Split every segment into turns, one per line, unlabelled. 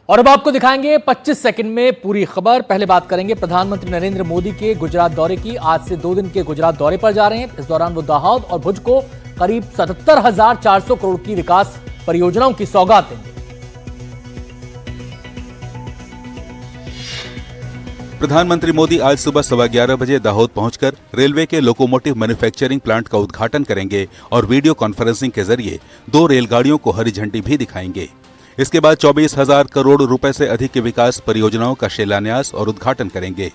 और अब आपको दिखाएंगे 25 सेकंड में पूरी खबर। पहले बात करेंगे प्रधानमंत्री नरेंद्र मोदी के गुजरात दौरे की। आज से 2 दिन के गुजरात दौरे पर जा रहे हैं। इस दौरान वो दाहोद और भुज को करीब 77,400 करोड़ की विकास परियोजनाओं की सौगात देंगे।
प्रधानमंत्री मोदी आज सुबह 11:15 बजे दाहोद पहुंचकर रेलवे के लोकोमोटिव मैन्युफैक्चरिंग प्लांट का उद्घाटन करेंगे और वीडियो कॉन्फ्रेंसिंग के जरिए 2 रेलगाड़ियों को हरी झंडी भी दिखाएंगे। इसके बाद 24,000 करोड़ रुपए से अधिक की विकास परियोजनाओं का शिलान्यास और उद्घाटन करेंगे।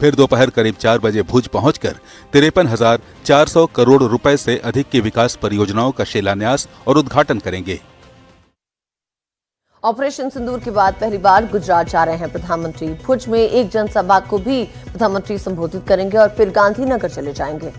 फिर दोपहर करीब 4 बजे भुज पहुंचकर 53,400 करोड़ रुपए से अधिक की विकास परियोजनाओं का शिलान्यास और उद्घाटन करेंगे।
ऑपरेशन सिंदूर के बाद पहली बार गुजरात जा रहे हैं प्रधानमंत्री। भुज में एक जनसभा को भी प्रधानमंत्री संबोधित करेंगे और फिर गांधीनगर चले जाएंगे।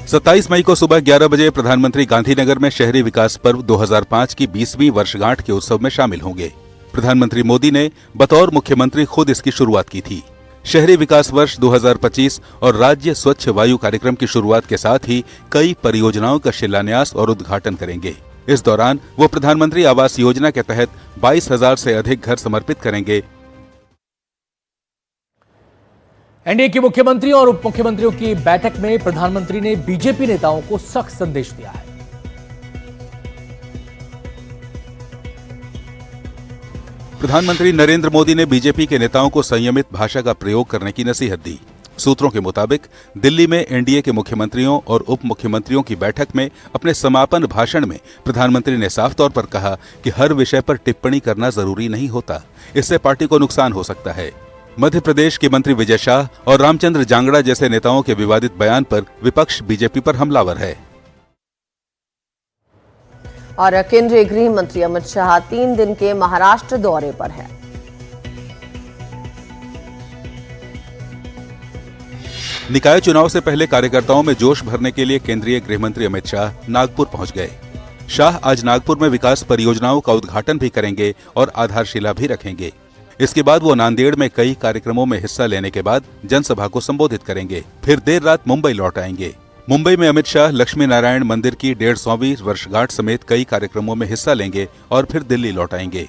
27 मई को सुबह 11 बजे प्रधानमंत्री गांधीनगर में शहरी विकास पर्व 2005 की 20वीं वर्षगांठ के उत्सव में शामिल होंगे। प्रधानमंत्री मोदी ने बतौर मुख्यमंत्री खुद इसकी शुरुआत की थी। शहरी विकास वर्ष 2025 और राज्य स्वच्छ वायु कार्यक्रम की शुरुआत के साथ ही कई परियोजनाओं का शिलान्यास और उद्घाटन करेंगे। इस दौरान वो प्रधानमंत्री आवास योजना के तहत 22,000 से अधिक घर समर्पित करेंगे।
एनडीए के मुख्यमंत्रियों और उप मुख्यमंत्रियों की बैठक में प्रधानमंत्री ने बीजेपी नेताओं को सख्त संदेश दिया है।
प्रधानमंत्री नरेंद्र मोदी ने बीजेपी के नेताओं को संयमित भाषा का प्रयोग करने की नसीहत दी। सूत्रों के मुताबिक दिल्ली में एनडीए के मुख्यमंत्रियों और उप मुख्यमंत्रियों की बैठक में अपने समापन भाषण में प्रधानमंत्री ने साफ तौर पर कहा कि हर विषय पर टिप्पणी करना जरूरी नहीं होता, इससे पार्टी को नुकसान हो सकता है। मध्य प्रदेश के मंत्री विजय शाह और रामचंद्र जांगड़ा जैसे नेताओं के विवादित बयान पर विपक्ष बीजेपी पर हमलावर है।
और केंद्रीय गृह मंत्री अमित शाह 3 दिन के महाराष्ट्र दौरे पर हैं।
निकाय चुनाव से पहले कार्यकर्ताओं में जोश भरने के लिए केंद्रीय गृह मंत्री अमित शाह नागपुर पहुंच गए। शाह आज नागपुर में विकास परियोजनाओं का उद्घाटन भी करेंगे और आधारशिला भी रखेंगे। इसके बाद वो नांदेड़ में कई कार्यक्रमों में हिस्सा लेने के बाद जनसभा को संबोधित करेंगे। फिर देर रात मुंबई लौट आएंगे। मुंबई में अमित शाह लक्ष्मी नारायण मंदिर की 150वीं वर्षगांठ समेत कई कार्यक्रमों में हिस्सा लेंगे और फिर दिल्ली लौट आएंगे।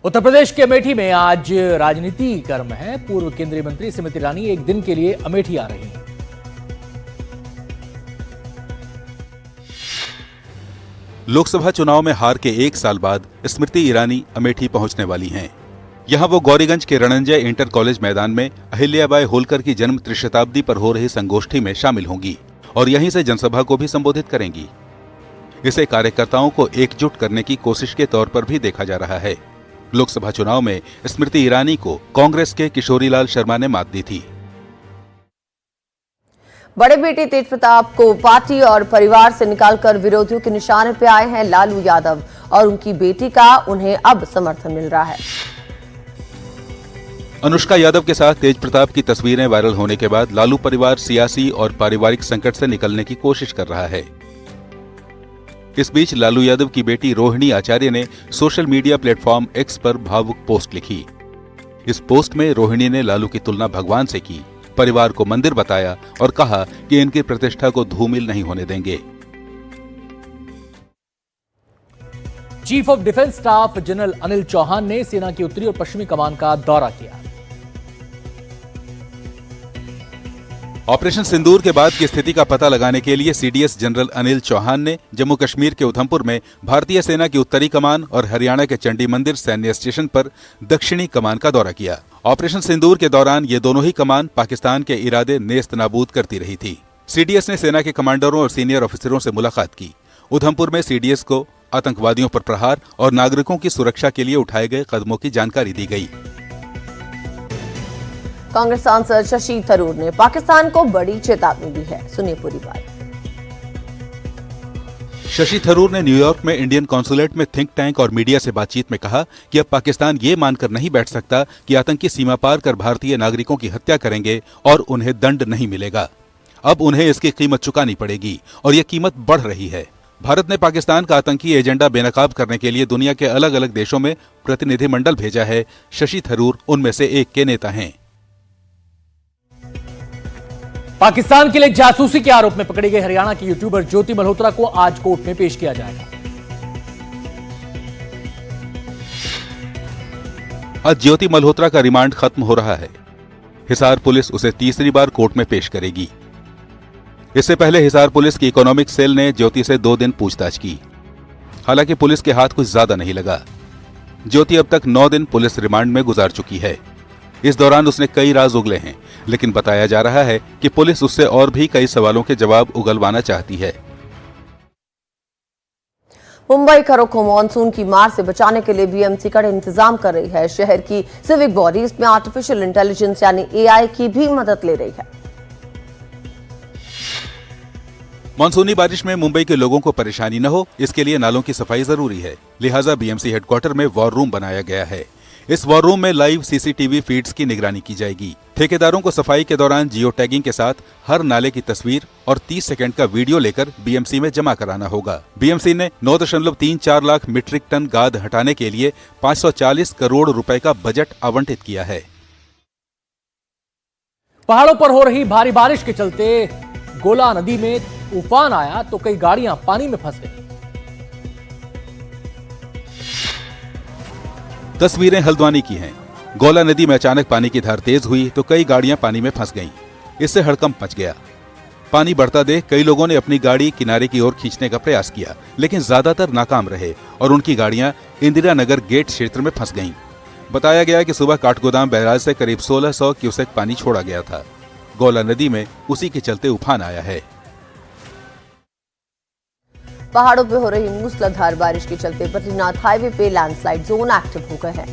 उत्तर प्रदेश के अमेठी में आज राजनीति गर्म है। पूर्व केंद्रीय मंत्री स्मृति ईरानी एक दिन के लिए अमेठी आ रही हैं।
लोकसभा चुनाव में हार के 1 साल बाद स्मृति ईरानी अमेठी पहुंचने वाली हैं। यहां वो गौरीगंज के रणंजय इंटर कॉलेज मैदान में अहिल्याबाई होलकर की जन्म त्रिशताब्दी पर हो रही संगोष्ठी में शामिल होंगी और यहीं से जनसभा को भी संबोधित करेंगी। इसे कार्यकर्ताओं को एकजुट करने की कोशिश के तौर पर भी देखा जा रहा है। लोकसभा चुनाव में स्मृति ईरानी को कांग्रेस के किशोरीलाल शर्मा ने मात दी थी।
बड़े बेटे तेज प्रताप को पार्टी और परिवार से निकालकर विरोधियों के निशाने पे आए हैं लालू यादव और उनकी बेटी का उन्हें अब समर्थन मिल रहा है।
अनुष्का यादव के साथ तेज प्रताप की तस्वीरें वायरल होने के बाद लालू परिवार सियासी और पारिवारिक संकट से निकलने की कोशिश कर रहा है। इस बीच लालू यादव की बेटी रोहिणी आचार्य ने सोशल मीडिया प्लेटफॉर्म एक्स पर भावुक पोस्ट लिखी। इस पोस्ट में रोहिणी ने लालू की तुलना भगवान से की, परिवार को मंदिर बताया और कहा कि इनकी प्रतिष्ठा को धूमिल नहीं होने देंगे।
Chief of defence staff general Anil Chauhan ने सेना की उत्तरी और पश्चिमी कमान का दौरा किया।
ऑपरेशन सिंदूर के बाद की स्थिति का पता लगाने के लिए सीडीएस जनरल अनिल चौहान ने जम्मू कश्मीर के उधमपुर में भारतीय सेना की उत्तरी कमान और हरियाणा के चंडी मंदिर सैन्य स्टेशन पर दक्षिणी कमान का दौरा किया। ऑपरेशन सिंदूर के दौरान ये दोनों ही कमान पाकिस्तान के इरादे नेस्त नाबूद करती रही थी। सीडीएस ने सेना के कमांडरों और सीनियर ऑफिसरों से मुलाकात की। उधमपुर में सीडीएस को आतंकवादियों पर प्रहार और नागरिकों की सुरक्षा के लिए उठाए गए कदमों की जानकारी दी गई।
कांग्रेस सांसद शशि थरूर ने पाकिस्तान को बड़ी चेतावनी दी है। सुनिए पूरी बात।
शशि थरूर ने न्यूयॉर्क में इंडियन कॉन्सुलेट में थिंक टैंक और मीडिया से बातचीत में कहा कि अब पाकिस्तान ये मानकर नहीं बैठ सकता कि आतंकी सीमा पार कर भारतीय नागरिकों की हत्या करेंगे और उन्हें दंड नहीं मिलेगा। अब उन्हें इसकी कीमत चुकानी पड़ेगी और यह कीमत बढ़ रही है। भारत ने पाकिस्तान का आतंकी एजेंडा बेनकाब करने के लिए दुनिया के अलग अलग देशों में प्रतिनिधिमंडल भेजा है। शशि थरूर उनमें से एक के नेता हैं।
पाकिस्तान के लिए जासूसी के आरोप में पकड़ी गई हरियाणा की यूट्यूबर ज्योति मल्होत्रा को आज कोर्ट में पेश किया जाएगा।
आज ज्योति मल्होत्रा का रिमांड खत्म हो रहा है। हिसार पुलिस उसे तीसरी बार कोर्ट में पेश करेगी। इससे पहले हिसार पुलिस की इकोनॉमिक सेल ने ज्योति से 2 दिन पूछताछ की। हालांकि पुलिस के हाथ कुछ ज्यादा नहीं लगा। ज्योति अब तक 9 दिन पुलिस रिमांड में गुजार चुकी है। इस दौरान उसने कई राज उगले हैं, लेकिन बताया जा रहा है कि पुलिस उससे और भी कई सवालों के जवाब उगलवाना चाहती है।
मुंबई खरों को मानसून की मार से बचाने के लिए बीएमसी कड़े इंतजाम कर रही है। शहर की सिविक बॉडी इसमें आर्टिफिशियल इंटेलिजेंस यानी एआई की भी मदद ले रही है।
मानसूनी बारिश में मुंबई के लोगों को परेशानी न हो, इसके लिए नालों की सफाई जरूरी है। लिहाजा बीएमसी हेडक्वार्टर में वॉर रूम बनाया गया है। इस वॉर रूम में लाइव सीसीटीवी फीड्स की निगरानी की जाएगी। ठेकेदारों को सफाई के दौरान जियो टैगिंग के साथ हर नाले की तस्वीर और 30 सेकंड का वीडियो लेकर बीएमसी में जमा कराना होगा। बीएमसी ने 9.34 लाख मीट्रिक टन गाद हटाने के लिए 540 करोड़ रुपए का बजट आवंटित किया है।
पहाड़ों पर हो रही भारी बारिश के चलते गोला नदी में उफान आया तो कई गाड़ियां पानी में फंस गई।
तस्वीरें हल्द्वानी की हैं। गोला नदी में अचानक पानी की धार तेज हुई तो कई गाड़ियां पानी में फंस गईं। इससे हड़कंप मच गया। पानी बढ़ता देख कई लोगों ने अपनी गाड़ी किनारे की ओर खींचने का प्रयास किया, लेकिन ज्यादातर नाकाम रहे और उनकी गाड़ियां इंदिरा नगर गेट क्षेत्र में फंस गईं। बताया गया कि सुबह काठगोदाम बैराज से करीब 1600 क्यूसेक पानी छोड़ा गया था। गोला नदी में उसी के चलते उफान आया है।
पहाड़ों पे हो रही मूसलाधार बारिश के चलते बद्रीनाथ हाईवे पे लैंडस्लाइड जोन एक्टिव हो गए हैं।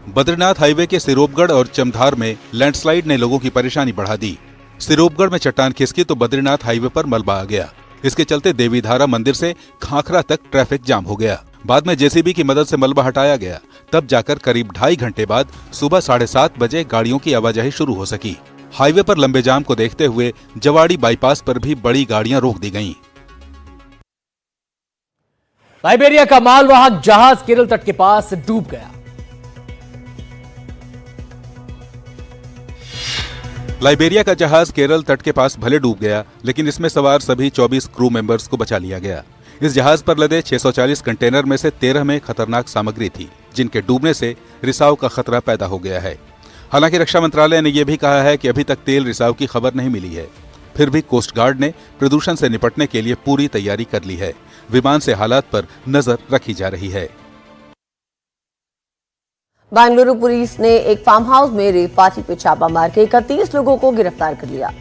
बद्रीनाथ हाईवे के सिरोपगढ़ और चमधार में लैंडस्लाइड ने लोगों की परेशानी बढ़ा दी। सिरोपगढ़ में चट्टान खिसकी तो बद्रीनाथ हाईवे पर मलबा आ गया। इसके चलते देवीधारा मंदिर से खाखरा तक ट्रैफिक जाम हो गया। बाद में जेसीबी की मदद से मलबा हटाया गया। तब जाकर करीब 2.5 घंटे बाद सुबह 7:30 बजे गाड़ियों की आवाजाही शुरू हो सकी। हाईवे पर लंबे जाम को देखते हुए जवाड़ी बाईपास पर भी बड़ी गाड़ियां रोक दी गईं।
लाइबेरिया का मालवाहक जहाज केरल तट के पास डूब गया।
लाइबेरिया का जहाज केरल तट के पास भले डूब गया, लेकिन इसमें सवार सभी 24 क्रू मेंबर्स को बचा लिया गया। इस जहाज पर लदे 640 कंटेनर में से 13 में खतरनाक सामग्री थी, जिनके डूबने से रिसाव का खतरा पैदा हो गया है। हालांकि रक्षा मंत्रालय ने यह भी कहा है कि अभी तक तेल रिसाव की खबर नहीं मिली है। फिर भी कोस्ट गार्ड ने प्रदूषण से निपटने के लिए पूरी तैयारी कर ली है। विमान से हालात पर नजर रखी जा रही है।
बेंगलुरु पुलिस ने एक फार्म हाउस में रेव पार्टी पे छापा मार के 31 लोगों को गिरफ्तार कर लिया।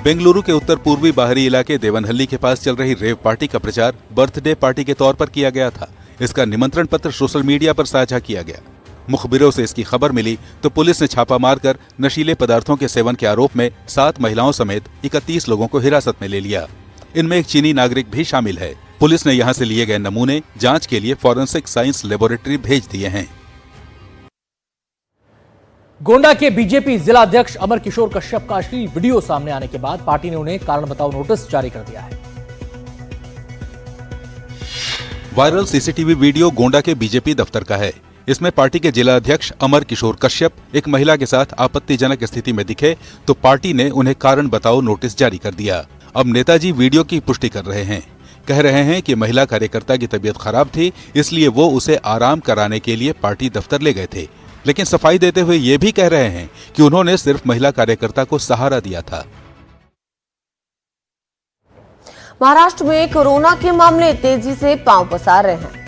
बेंगलुरु के उत्तर पूर्वी बाहरी इलाके देवनहल्ली के पास चल रही रेव पार्टी का प्रचार बर्थडे पार्टी के तौर पर किया गया था। इसका निमंत्रण पत्र सोशल मीडिया पर साझा किया गया। मुखबिरों से इसकी खबर मिली तो पुलिस ने छापा मारकर नशीले पदार्थों के सेवन के आरोप में 7 महिलाओं समेत 31 लोगों को हिरासत में ले लिया। इनमें एक चीनी नागरिक भी शामिल है। पुलिस ने यहां से लिए गए नमूने जांच के लिए फॉरेंसिक साइंस लेबोरेटरी भेज दिए हैं।
गोंडा के बीजेपी जिला अध्यक्ष अमर किशोर कश्यप का अश्लील वीडियो सामने आने के बाद पार्टी ने उन्हें कारण बताओ नोटिस जारी कर दिया है।
वायरल सीसीटीवी वीडियो गोंडा के बीजेपी दफ्तर का है। इसमें पार्टी के जिला अध्यक्ष अमर किशोर कश्यप एक महिला के साथ आपत्तिजनक स्थिति में दिखे तो पार्टी ने उन्हें कारण बताओ नोटिस जारी कर दिया। अब नेताजी वीडियो की पुष्टि कर रहे हैं। कह रहे हैं कि महिला कार्यकर्ता की तबीयत खराब थी, इसलिए वो उसे आराम कराने के लिए पार्टी दफ्तर ले गए थे। लेकिन सफाई देते हुए ये भी कह रहे हैं कि उन्होंने सिर्फ महिला कार्यकर्ता को सहारा दिया था।
महाराष्ट्र में कोरोना के मामले तेजी से पांव पसार रहे हैं।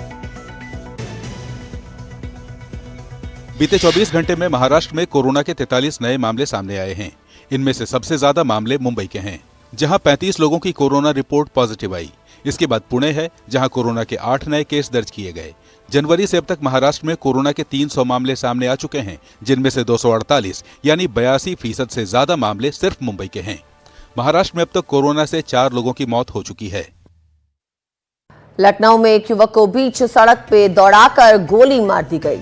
बीते 24 घंटे में महाराष्ट्र में कोरोना के 43 नए मामले सामने आए हैं। इनमें से सबसे ज्यादा मामले मुंबई के हैं, जहां 35 लोगों की कोरोना रिपोर्ट पॉजिटिव आई। इसके बाद पुणे है, जहां कोरोना के 8 नए केस दर्ज किए गए। जनवरी से अब तक महाराष्ट्र में कोरोना के 300 मामले सामने आ चुके हैं, जिनमें से 248 यानी 82% से ज्यादा मामले सिर्फ मुंबई के हैं। महाराष्ट्र में अब तक कोरोना से 4 लोगों की मौत हो चुकी है।
लखनऊ में एक युवक को बीच सड़क पे दौड़ाकर गोली मार दी गई।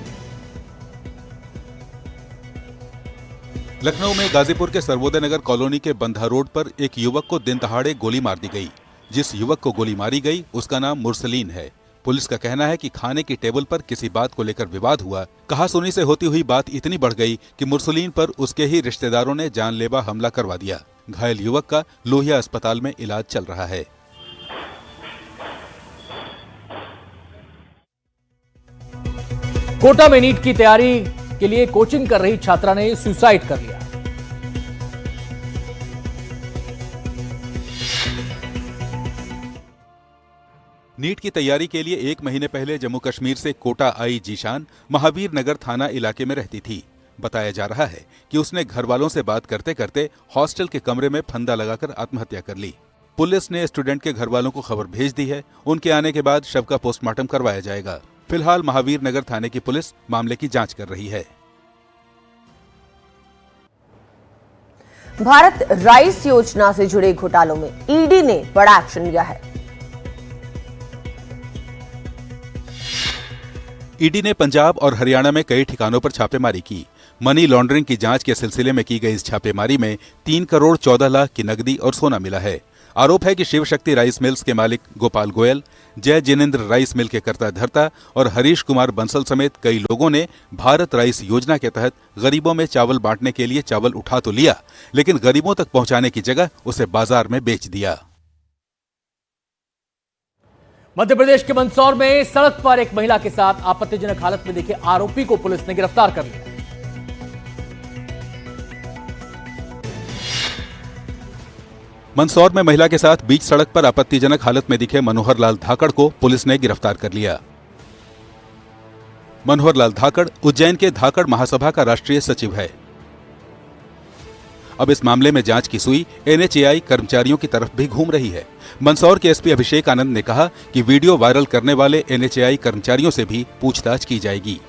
लखनऊ में गाजीपुर के सर्वोदय नगर कॉलोनी के बंधा रोड पर एक युवक को दिन दहाड़े गोली मार दी गई। जिस युवक को गोली मारी गई उसका नाम मुरसलीन है। पुलिस का कहना है कि खाने की टेबल पर किसी बात को लेकर विवाद हुआ। कहासुनी से होती हुई बात इतनी बढ़ गई कि मुरसलीन पर उसके ही रिश्तेदारों ने जानलेवा हमला करवा दिया। घायल युवक का लोहिया अस्पताल में इलाज चल रहा है।
कोटा में नीट की तैयारी के लिए कोचिंग कर रही छात्रा ने सुसाइड कर लिया।
नीट की तैयारी के लिए 1 महीने पहले जम्मू कश्मीर से कोटा आई जीशान महावीर नगर थाना इलाके में रहती थी। बताया जा रहा है कि उसने घर वालों से बात करते करते हॉस्टल के कमरे में फंदा लगाकर आत्महत्या कर ली। पुलिस ने स्टूडेंट के घर वालों को खबर भेज दी है। उनके आने के बाद शव का पोस्टमार्टम करवाया जाएगा। फिलहाल महावीर नगर थाने की पुलिस मामले की जांच कर रही है।
भारत राइस योजना से जुड़े घोटालों में ईडी ने बड़ा एक्शन लिया है।
ईडी ने पंजाब और हरियाणा में कई ठिकानों पर छापेमारी की। मनी लॉन्ड्रिंग की जांच के सिलसिले में की गई इस छापेमारी में 3 करोड़ 14 लाख की नकदी और सोना मिला है। आरोप है कि शिव शक्ति राइस मिल्स के मालिक गोपाल गोयल, जय जिनेंद्र राइस मिल के कर्ता धर्ता और हरीश कुमार बंसल समेत कई लोगों ने भारत राइस योजना के तहत गरीबों में चावल बांटने के लिए चावल उठा तो लिया, लेकिन गरीबों तक पहुंचाने की जगह उसे बाजार में बेच दिया।
मध्य प्रदेश के मंदसौर में सड़क पर एक महिला के साथ आपत्तिजनक हालत में दिखे आरोपी को पुलिस ने गिरफ्तार कर लिया।
मंदसौर में महिला के साथ बीच सड़क पर आपत्तिजनक हालत में दिखे मनोहर लाल धाकड़ को पुलिस ने गिरफ्तार कर लिया। मनोहर लाल धाकड़ उज्जैन के धाकड़ महासभा का राष्ट्रीय सचिव है। अब इस मामले में जांच की सुई एनएचएआई कर्मचारियों की तरफ भी घूम रही है। मंदसौर के एसपी अभिषेक आनंद ने कहा कि वीडियो वायरल करने वाले एनएचएआई कर्मचारियों से भी पूछताछ की जाएगी।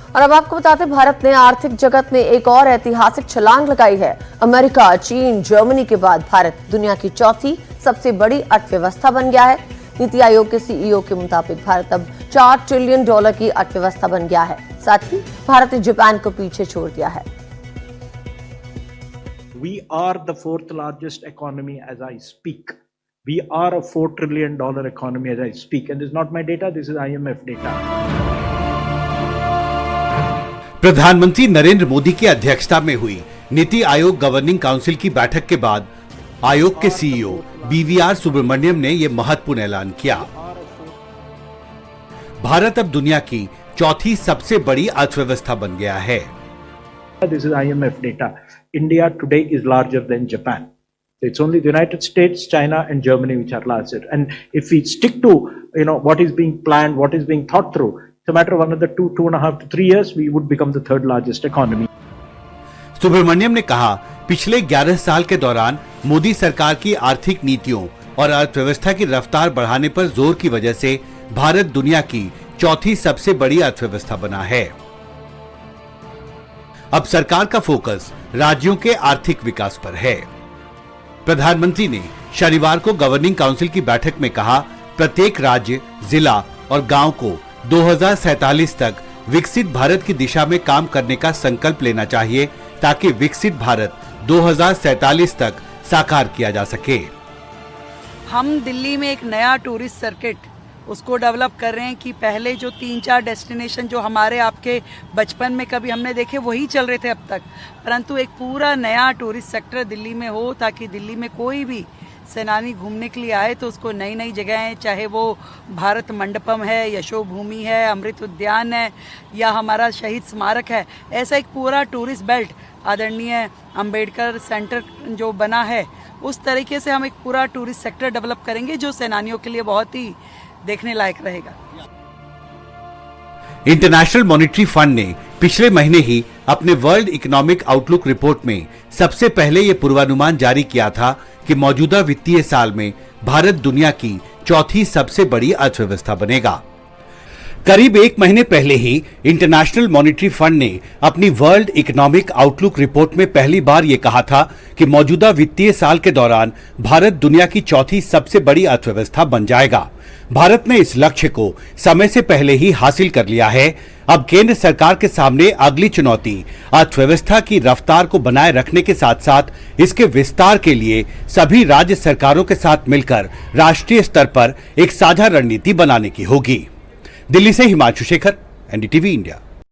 और अब आपको बताते, भारत ने आर्थिक जगत में एक और ऐतिहासिक छलांग लगाई है। अमेरिका, चीन, जर्मनी के बाद भारत दुनिया की चौथी सबसे बड़ी अर्थव्यवस्था बन गया है। नीति आयोग के सीईओ के मुताबिक भारत अब $4 ट्रिलियन की अर्थव्यवस्था बन गया है। साथ ही भारत ने जापान को पीछे छोड़ दिया है।
We are the 4th largest economy as I speak. We are a $4 trillion economy as I speak. And this is not my data, this is IMF data.
प्रधानमंत्री नरेंद्र मोदी की अध्यक्षता में हुई नीति आयोग गवर्निंग काउंसिल की बैठक के बाद आयोग के सीईओ बीवीआर सुब्रमण्यम ने यह महत्वपूर्ण ऐलान किया। भारत अब दुनिया की चौथी सबसे बड़ी अर्थव्यवस्था बन गया है।
This is IMF data. India today is larger than Japan. It's only the United States, China, and Germany which are larger. And if we stick to what is being planned, what is being thought through, it's a matter of another 2.5 to 3 years, we would become the 3rd largest economy.
Subramaniam ने कहा, पिछले 11 साल के दौरान मोदी सरकार की आर्थिक नीतियों और अर्थव्यवस्था की रफ्तार बढ़ाने पर जोर की वजह से भारत दुनिया की चौथी सबसे बड़ी अर्थव्यवस्था बना है। अब सरकार का फोकस राज्यों के आर्थिक विकास पर है। प्रधानमंत्री ने शनिवार को गवर्निंग काउंसिल की बैठक में कहा, प्रत्येक राज्य, जिला और गांव को 2047 तक विकसित भारत की दिशा में काम करने का संकल्प लेना चाहिए ताकि विकसित भारत 2047 तक साकार किया जा सके।
हम दिल्ली में एक नया टूरिस्ट सर्किट उसको डेवलप कर रहे हैं कि पहले जो 3-4 डेस्टिनेशन जो हमारे आपके बचपन में कभी हमने देखे वही चल रहे थे अब तक, परंतु एक पूरा नया टूरिस्ट सेक्टर दिल्ली में हो ताकि दिल्ली में कोई भी सेनानी घूमने के लिए आए तो उसको नई नई जगहें, चाहे वो भारत मंडपम है, यशो भूमि है, अमृत उद्यान है या हमारा शहीद स्मारक है, ऐसा एक पूरा टूरिस्ट बेल्ट आदरणीय अंबेडकर सेंटर जो बना है उस तरीके से हम एक पूरा टूरिस्ट सेक्टर डेवलप करेंगे जो सेनानियों के लिए बहुत ही देखने लायक रहेगा।
इंटरनेशनल मॉनेटरी फंड ने पिछले महीने ही अपने वर्ल्ड इकोनॉमिक आउटलुक रिपोर्ट में सबसे पहले ये पूर्वानुमान जारी किया था कि मौजूदा वित्तीय साल में भारत दुनिया की चौथी सबसे बड़ी अर्थव्यवस्था बनेगा। करीब 1 महीने पहले ही इंटरनेशनल मॉनेटरी फंड ने अपनी वर्ल्ड इकोनॉमिक आउटलुक रिपोर्ट में पहली बार ये कहा था कि मौजूदा वित्तीय साल के दौरान भारत दुनिया की चौथी सबसे बड़ी अर्थव्यवस्था बन जाएगा। भारत ने इस लक्ष्य को समय से पहले ही हासिल कर लिया है। अब केंद्र सरकार के सामने अगली चुनौती अर्थव्यवस्था की रफ्तार को बनाए रखने के साथ साथ इसके विस्तार के लिए सभी राज्य सरकारों के साथ मिलकर राष्ट्रीय स्तर पर एक साझा रणनीति बनाने की होगी। दिल्ली से हिमांशु शेखर, एनडीटीवी इंडिया।